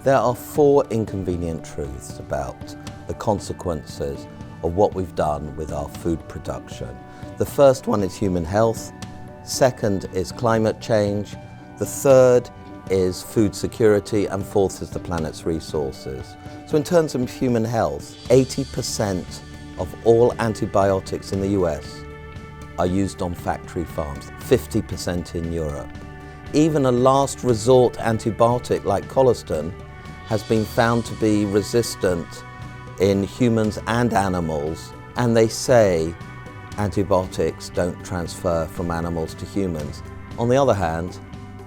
There are 4 inconvenient truths about the consequences of what we've done with our food production. The first one is human health, second is climate change, the third is food security, and fourth is the planet's resources. So in terms of human health, 80% of all antibiotics in the US are used on factory farms, 50% in Europe. Even a last resort antibiotic like Coller has been found to be resistant in humans and animals, and they say antibiotics don't transfer from animals to humans. On the other hand,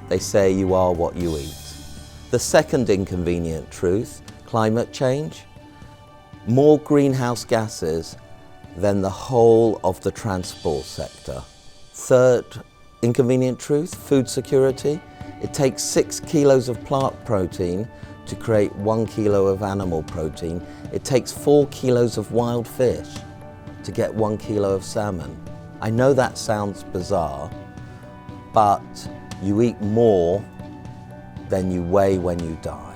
they say you are what you eat. The second inconvenient truth, climate change, more greenhouse gases than the whole of the transport sector. Third inconvenient truth, food security. It takes 6 kilos of plant protein to create 1 kilo of animal protein. It takes 4 kilos of wild fish to get 1 kilo of salmon. I know that sounds bizarre, but you eat more than you weigh when you die.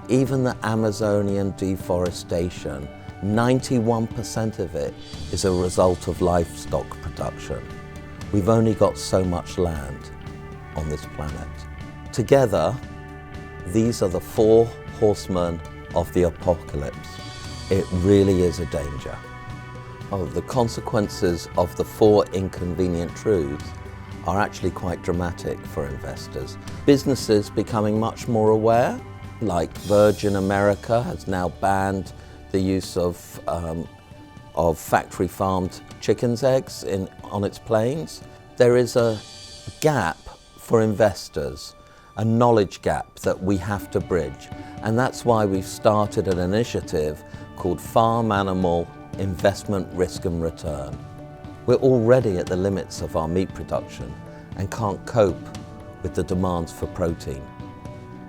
Even the Amazonian deforestation, 91% of it is a result of livestock production. We've only got so much land on this planet. Together, these are the 4 horsemen of the apocalypse. It really is a danger. The consequences of the 4 inconvenient truths are actually quite dramatic for investors. Businesses becoming much more aware, like Virgin America has now banned the use of factory farmed chickens' eggs on its planes. There is a gap for investors, a knowledge gap that we have to bridge. And that's why we've started an initiative called Farm Animal Investment Risk and Return. We're already at the limits of our meat production and can't cope with the demands for protein.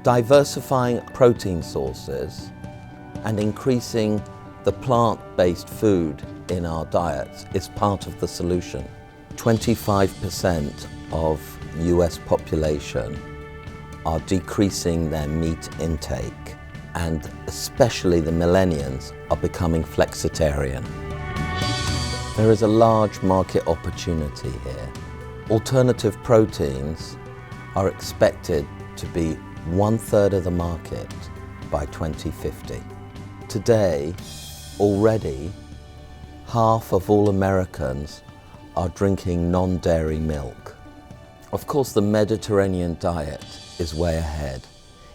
Diversifying protein sources and increasing the plant-based food in our diets is part of the solution. 25% of US population are decreasing their meat intake, and especially the millennials are becoming flexitarian. There is a large market opportunity here. Alternative proteins are expected to be 1/3 of the market by 2050. Today, already, half of all Americans are drinking non-dairy milk. Of course, the Mediterranean diet is way ahead.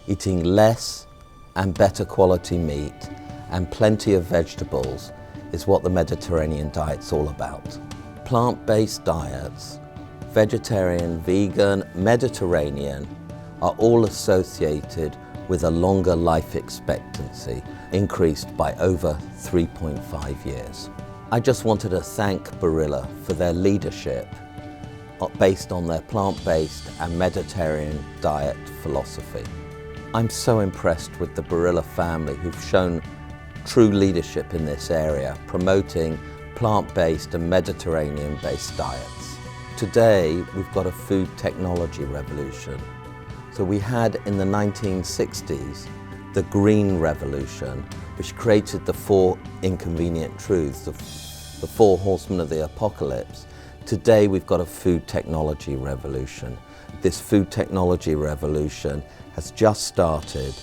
Eating less and better quality meat and plenty of vegetables is what the Mediterranean diet's all about. Plant-based diets, vegetarian, vegan, Mediterranean, are all associated with a longer life expectancy, increased by over 3.5 years. I just wanted to thank Barilla for their leadership based on their plant-based and Mediterranean diet philosophy. I'm so impressed with the Barilla family who've shown true leadership in this area, promoting plant-based and Mediterranean-based diets. Today, we've got a food technology revolution. So we had in the 1960s, the Green Revolution, which created the 4 inconvenient truths, the 4 horsemen of the apocalypse. Today, we've got a food technology revolution. This food technology revolution has just started,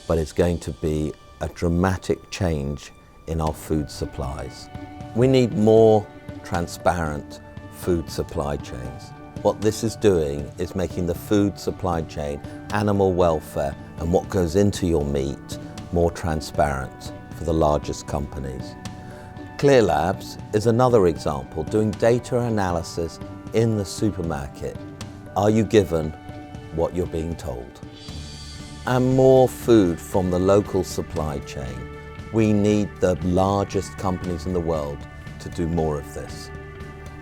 but it's going to be a dramatic change in our food supplies. We need more transparent food supply chains. What this is doing is making the food supply chain, animal welfare, and what goes into your meat more transparent for the largest companies. Clear Labs is another example, doing data analysis in the supermarket. Are you given what you're being told? And more food from the local supply chain. We need the largest companies in the world to do more of this.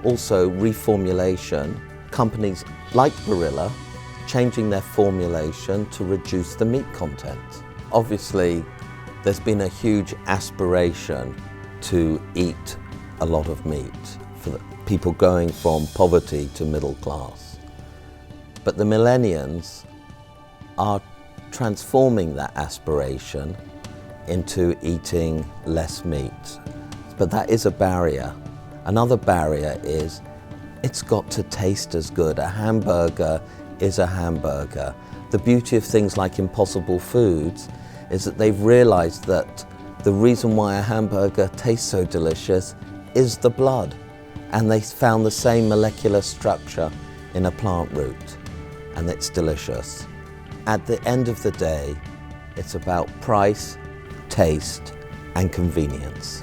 Also, reformulation. Companies like Barilla changing their formulation to reduce the meat content. Obviously, there's been a huge aspiration to eat a lot of meat for the people going from poverty to middle class. But the millennials are transforming that aspiration into eating less meat. But that is a barrier. Another barrier is it's got to taste as good. A hamburger is a hamburger. The beauty of things like Impossible Foods is that they've realized that the reason why a hamburger tastes so delicious is the blood. And they found the same molecular structure in a plant root, and it's delicious. At the end of the day, it's about price, taste, and convenience.